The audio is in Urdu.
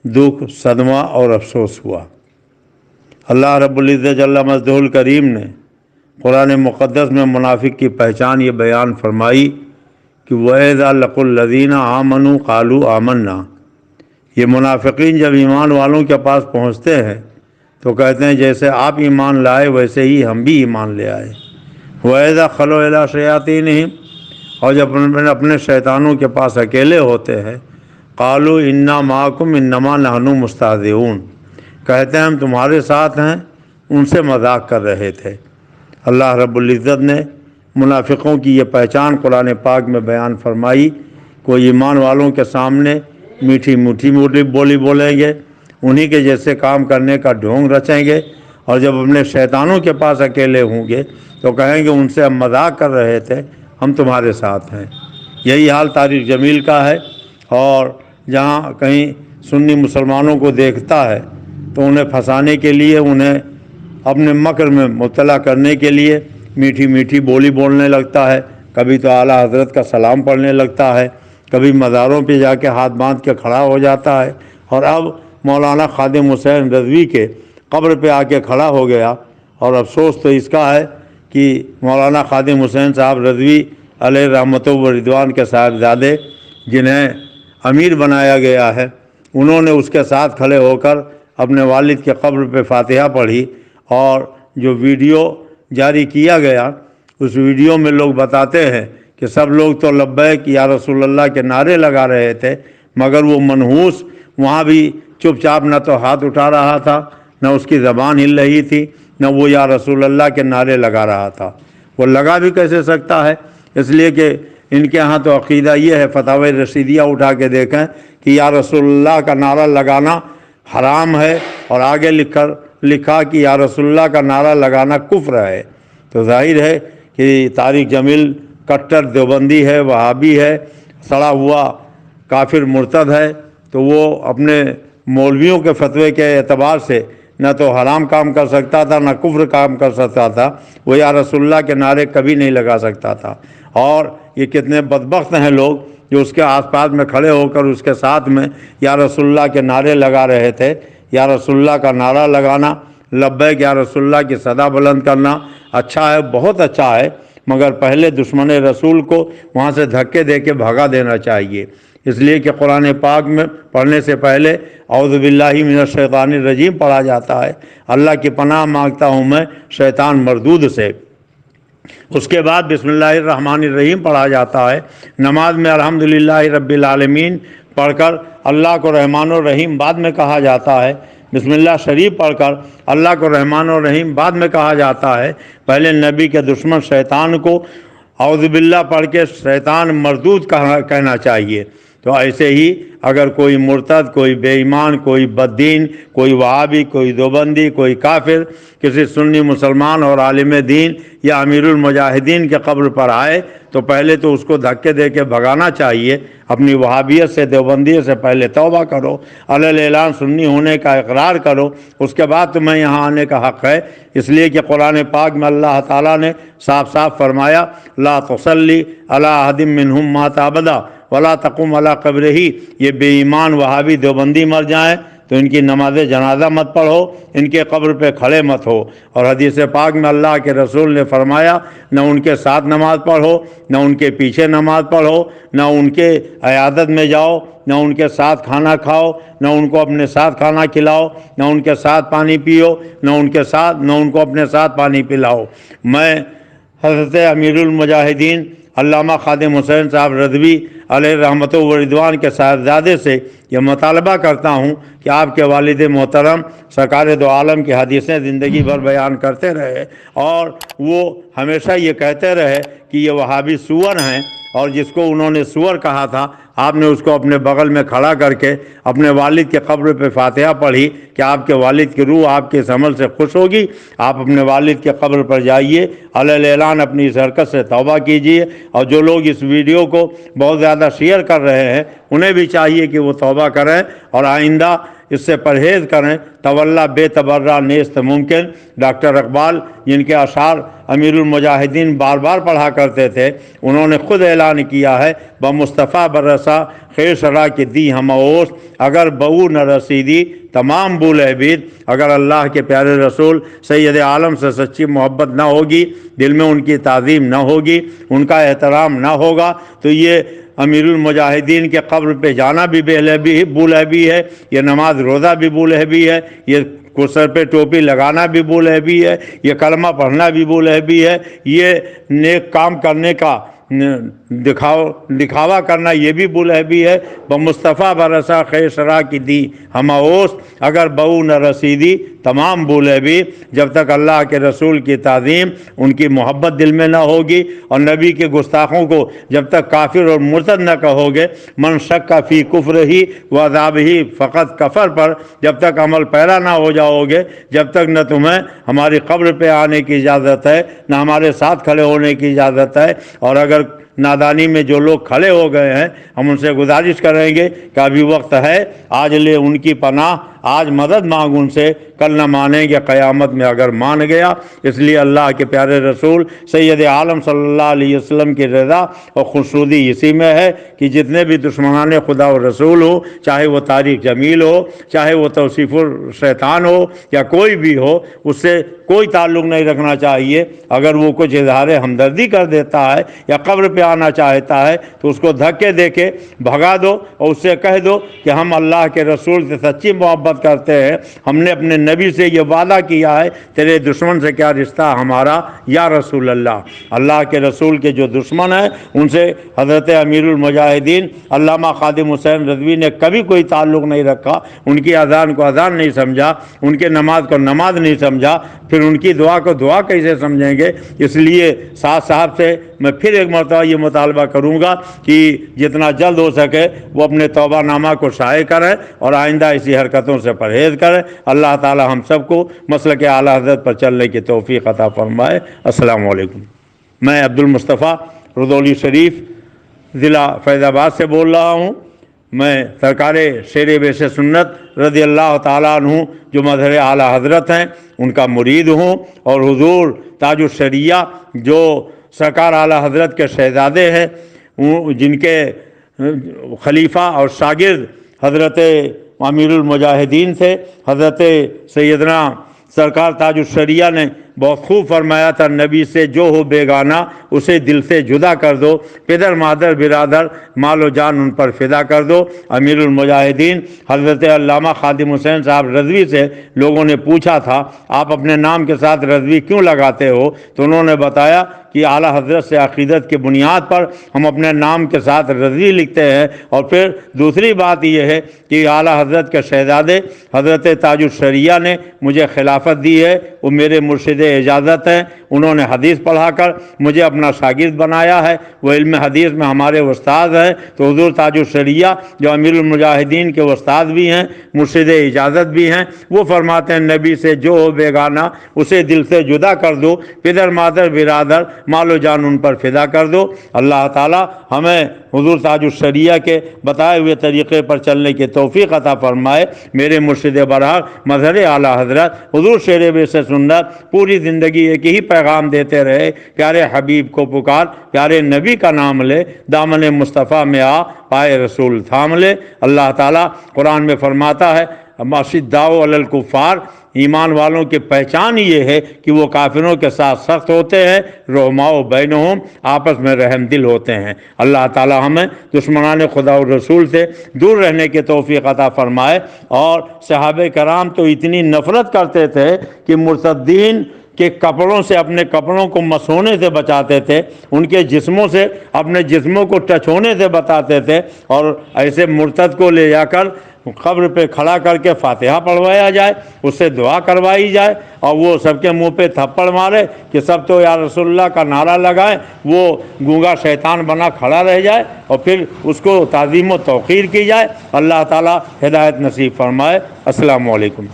دکھ، صدمہ اور افسوس ہوا۔ اللہ رب العزت جل مجدہ الکریم نے قرآن مقدس میں منافق کی پہچان یہ بیان فرمائی کہ وَإِذَا لَقُوا الَّذِينَ آمَنُوا قَالُوا آمَنَّا۔ یہ منافقین جب ایمان والوں کے پاس پہنچتے ہیں تو کہتے ہیں جیسے آپ ایمان لائے ویسے ہی ہم بھی ایمان لے آئے۔ وَإِذَا خَلَوْا إِلَىٰ شَيَاطِينِهِمْ، اور جب اپنے شیطانوں کے پاس اکیلے ہوتے ہیں قَالُوا إِنَّا مَعَكُمْ إِنَّمَا نَحْنُ مُسْتَهْزِئُونَ، کہتے ہیں ہم تمہارے ساتھ ہیں، ان سے مذاق کر رہے تھے۔ اللہ رب العزت نے منافقوں کی یہ پہچان قرآن پاک میں بیان فرمائی۔ کوئی ایمان والوں کے سامنے میٹھی میٹھی بولی بولیں گے، انہی کے جیسے کام کرنے کا ڈھونگ رچیں گے، اور جب اپنے شیطانوں کے پاس اکیلے ہوں گے تو کہیں گے ان سے ہم مذاق کر رہے تھے، ہم تمہارے ساتھ ہیں۔ یہی حال طارق جمیل کا ہے، اور جہاں کہیں سنی مسلمانوں کو دیکھتا ہے تو انہیں پھنسانے کے لیے، انہیں اپنے مکر میں مبتلا کرنے کے لیے میٹھی میٹھی بولی بولنے لگتا ہے۔ کبھی تو اعلیٰ حضرت کا سلام پڑھنے لگتا ہے، کبھی مزاروں پہ جا کے ہاتھ باندھ کے کھڑا ہو جاتا ہے، اور اب مولانا خادم حسین رضوی کے قبر پہ آ کے کھڑا ہو گیا۔ اور افسوس تو اس کا ہے کہ مولانا خادم حسین صاحب رضوی علیہ رحمت و رضوان کے صاحبزادے جنہیں امیر بنایا گیا ہے، انہوں نے اس کے ساتھ کھڑے ہو کر اپنے والد کے قبر پہ فاتحہ پڑھی، اور جو ویڈیو جاری کیا گیا اس ویڈیو میں لوگ بتاتے ہیں کہ سب لوگ تو لبیک یا رسول اللہ کے نعرے لگا رہے تھے، مگر وہ منحوس وہاں بھی چپ چاپ نہ تو ہاتھ اٹھا رہا تھا، نہ اس کی زبان ہل رہی تھی، نہ وہ یا رسول اللہ کے نعرے لگا رہا تھا۔ وہ لگا بھی کیسے سکتا ہے؟ اس لیے کہ ان کے ہاں تو عقیدہ یہ ہے، فتاوی رشیدیہ اٹھا کے دیکھیں کہ یا رسول اللہ کا نعرہ لگانا حرام ہے، اور آگے لکھا کہ یا رسول اللہ کا نعرہ لگانا کفر ہے۔ تو ظاہر ہے کہ طارق جمیل کٹر دیوبندی ہے، وہابی ہے، سڑا ہوا کافر مرتد ہے، تو وہ اپنے مولویوں کے فتوے کے اعتبار سے نہ تو حرام کام کر سکتا تھا، نہ کفر کام کر سکتا تھا، وہ یا رسول اللہ کے نعرے کبھی نہیں لگا سکتا تھا۔ اور یہ کتنے بدبخت ہیں لوگ جو اس کے آس پاس میں کھڑے ہو کر اس کے ساتھ میں یا رسول اللہ کے نعرے لگا رہے تھے۔ یا رسول اللہ کا نعرہ لگانا، لبیک یا رسول اللہ کی صدا بلند کرنا اچھا ہے، بہت اچھا ہے، مگر پہلے دشمن رسول کو وہاں سے دھکے دے کے بھگا دینا چاہیے۔ اس لیے کہ قرآن پاک میں پڑھنے سے پہلے اعوذ باللہ من الشیطان الرجیم پڑھا جاتا ہے، اللہ کی پناہ مانگتا ہوں میں شیطان مردود سے۔ اس کے بعد بسم اللہ الرحمن الرحیم پڑھا جاتا ہے۔ نماز میں الحمدللہ رب العالمین پڑھ کر اللہ کو رحمان الرحیم بعد میں کہا جاتا ہے۔ بسم اللہ شریف پڑھ کر اللہ کو رحمان الرحیم بعد میں کہا جاتا ہے۔ پہلے نبی کے دشمن شیطان کو اعوذ باللہ پڑھ کے شیطان مردود کہنا چاہیے۔ تو ایسے ہی اگر کوئی مرتد، کوئی بے ایمان، کوئی بددین، کوئی وہابی، کوئی دیوبندی، کوئی کافر کسی سنی مسلمان اور عالم دین یا امیر المجاہدین کے قبر پر آئے تو پہلے تو اس کو دھکے دے کے بھگانا چاہیے۔ اپنی وہابیت سے، دیوبندیت سے پہلے توبہ کرو، علی اعلان سنی ہونے کا اقرار کرو، اس کے بعد تمہیں یہاں آنے کا حق ہے۔ اس لیے کہ قرآن پاک میں اللہ تعالیٰ نے صاف صاف فرمایا لا تصلی علی احد منہم مات ابدا ولا تقم علی قبرہ۔ یہ بے ایمان وہابی دیوبندی مر جائیں تو ان کی نماز جنازہ مت پڑھو، ان کے قبر پہ کھڑے مت ہو۔ اور حدیث پاک میں اللہ کے رسول نے فرمایا نہ ان کے ساتھ نماز پڑھو، نہ ان کے پیچھے نماز پڑھو، نہ ان کے عیادت میں جاؤ، نہ ان کے ساتھ کھانا کھاؤ، نہ ان کو اپنے ساتھ کھانا کھلاؤ، نہ ان کے ساتھ پانی پیو، نہ ان کو اپنے ساتھ پانی پلاؤ۔ میں حضرت امیر المجاہدین علامہ خادم حسین صاحب رضوی علیہ رحمت و رضوان کے صاحبزادے سے یہ مطالبہ کرتا ہوں کہ آپ کے والد محترم سرکار دو عالم کی حدیثیں زندگی بھر بیان کرتے رہے، اور وہ ہمیشہ یہ کہتے رہے کہ یہ وہابی سور ہیں، اور جس کو انہوں نے سور کہا تھا آپ نے اس کو اپنے بغل میں کھڑا کر کے اپنے والد کے قبر پہ فاتحہ پڑھی کہ آپ کے والد کی روح آپ کے اس عمل سے خوش ہوگی۔ آپ اپنے والد کے قبر پر جائیے، علی اعلان اپنی اس حرکت سے توبہ کیجیے، اور جو لوگ اس ویڈیو کو بہت زیادہ زیادہ شیئر کر رہے ہیں انہیں بھی چاہیے کہ وہ توبہ کریں اور آئندہ اس سے پرہیز کریں۔ تولا بے تبرہ نیست ممکن، ڈاکٹر اقبال جن کے اشعار امیر المجاہدین بار بار پڑھا کرتے تھے، انہوں نے خود اعلان کیا ہے بمصطفیٰ برسا خیر شرا کی دی ہم اوس، اگر بہو نہ رسیدی تمام بول عبید۔ اگر اللہ کے پیارے رسول سید عالم سے سچی محبت نہ ہوگی، دل میں ان کی تعظیم نہ ہوگی، ان کا احترام نہ ہوگا، تو یہ امیر المجاہدین کے قبر پہ جانا بھی بولہبی ہے، یہ نماز روزہ بھی بولہبی ہے، یہ سر پہ ٹوپی لگانا بھی بولہبی ہے، یہ کلمہ پڑھنا بھی بولہبی ہے، یہ نیک کام کرنے کا دکھاوا کرنا یہ بھی بولہبی ہے۔ بمصطفیٰ برسا خیر شرا کی دی ہم اوس، اگر بہو نہ رسیدی تمام بولہبی۔ جب تک اللہ کے رسول کی تعظیم، ان کی محبت دل میں نہ ہوگی اور نبی کے گستاخوں کو جب تک کافر اور مرتد نہ کہو گے، من شک فی کفر ہی و عذاب ہی فقط کفر پر جب تک عمل پیرا نہ ہو جاؤ گے، جب تک نہ تمہیں ہماری قبر پہ آنے کی اجازت ہے، نہ ہمارے ساتھ کھڑے ہونے کی اجازت ہے۔ اور اگر نادانی میں جو لوگ کھڑے ہو گئے ہیں، ہم ان سے گزارش کریں گے کہ ابھی وقت ہے، آج لے ان کی پناہ، آج مدد مانگ ان سے، کل نہ مانیں گے قیامت میں اگر مان گیا۔ اس لیے اللہ کے پیارے رسول سید عالم صلی اللہ علیہ وسلم کی رضا اور خوشنودی اسی میں ہے کہ جتنے بھی دشمنان خدا و رسول ہو، چاہے وہ طارق جمیل ہو، چاہے وہ توصیف الشیطان ہو، یا کوئی بھی ہو، اس سے کوئی تعلق نہیں رکھنا چاہیے۔ اگر وہ کچھ اظہار ہمدردی کر دیتا ہے یا قبر پہ آنا چاہتا ہے تو اس کو دھکے دے کے بھگا دو اور اس سے کہہ دو کہ ہم اللہ کے رسول سے سچی محبت کرتے ہیں، ہم نے اپنے نبی سے یہ وعدہ کیا ہے، تیرے دشمن سے کیا رشتہ ہمارا یا رسول اللہ۔ اللہ کے رسول کے جو دشمن ہیں ان سے حضرت امیر المجاہدین علامہ خادم حسین رضوی نے کبھی کوئی تعلق نہیں رکھا، ان کی اذان کو اذان نہیں سمجھا، ان کے نماز کو نماز نہیں سمجھا، پھر ان کی دعا کو دعا کیسے سمجھیں گے؟ اس لیے سعد صاحب سے میں پھر ایک مرتبہ یہ مطالبہ کروں گا کہ جتنا جلد ہو سکے وہ اپنے توبہ نامہ کو شائع کریں اور آئندہ ایسی حرکتوں سے پرہیز کریں۔ اللہ تعالی ہم سب کو مسلک اعلیٰ حضرت پر چلنے کی توفیق عطا فرمائے۔ السلام علیکم۔ میں عبد المصطفیٰ رضولی شریف ضلع فیض آباد سے بول رہا ہوں۔ میں سرکار شیر بیش سنت رضی اللہ تعالیٰ عنہ جو مظہر اعلیٰ حضرت ہیں ان کا مرید ہوں، اور حضور تاج الشریعہ جو سرکار اعلیٰ حضرت کے شہزادے ہیں، جن کے خلیفہ اور شاگرد حضرت امیر المجاہدین تھے، حضرت سیدنا سرکار تاج الشریعہ نے بہت خوب فرمایا تھا، نبی سے جو ہو بیگانہ اسے دل سے جدا کر دو، پدر مادر برادر مال و جان ان پر فدا کر دو۔ امیر المجاہدین حضرت علامہ خادم حسین صاحب رضوی سے لوگوں نے پوچھا تھا آپ اپنے نام کے ساتھ رضوی کیوں لگاتے ہو؟ تو انہوں نے بتایا کہ اعلیٰ حضرت سے عقیدت کی بنیاد پر ہم اپنے نام کے ساتھ رضوی لکھتے ہیں، اور پھر دوسری بات یہ ہے کہ اعلیٰ حضرت کے شہزادے حضرت تاج الشریعہ نے مجھے خلافت دی ہے، وہ میرے مرشد اجازت ہیں، انہوں نے حدیث پڑھا کر مجھے اپنا شاگرد بنایا ہے، وہ علم حدیث میں ہمارے استاد ہیں۔ تو حضور تاج الشریعہ جو امیر المجاہدین کے استاد بھی ہیں، مرشد اجازت بھی ہیں، وہ فرماتے ہیں نبی سے جو ہو بیگانہ اسے دل سے جدا کر دو، پدر مادر برادر مال و جان ان پر فدا کر دو۔ اللہ تعالی ہمیں حضور تاج الشریعہ کے بتائے ہوئے طریقے پر چلنے کی توفیق عطا فرمائے۔ میرے مرشد برحق مظہر اعلیٰ حضرت حضور شیر بیش سنت پوری زندگی ایک ہی پیغام دیتے رہے، پیارے حبیب کو پکار، پیارے نبی کا نام لے، دامن مصطفیٰ میں آ، پائے رسول تھام لے۔ اللہ تعالیٰ قرآن میں فرماتا ہے اشداء علی الکفار، ایمان والوں کی پہچان یہ ہے کہ وہ کافروں کے ساتھ سخت ہوتے ہیں، رحماء بینہم، آپس میں رحم دل ہوتے ہیں۔ اللہ تعالی ہمیں دشمنان خدا و رسول سے دور رہنے کی توفیق عطا فرمائے۔ اور صحابہ کرام تو اتنی نفرت کرتے تھے کہ مرتدین کے کپڑوں سے اپنے کپڑوں کو مسونے سے بچاتے تھے، ان کے جسموں سے اپنے جسموں کو ٹچ ہونے سے بتاتے تھے، اور ایسے مرتد کو لے جا کر قبر پہ کھڑا کر کے فاتحہ پڑھوایا جائے، اس سے دعا کروائی جائے، اور وہ سب کے منہ پہ تھپڑ مارے کہ سب تو یا رسول اللہ کا نعرہ لگائے، وہ گونگا شیطان بنا کھڑا رہ جائے، اور پھر اس کو تعظیم و توقیر کی جائے۔ اللہ تعالی ہدایت نصیب فرمائے۔ السلام علیکم۔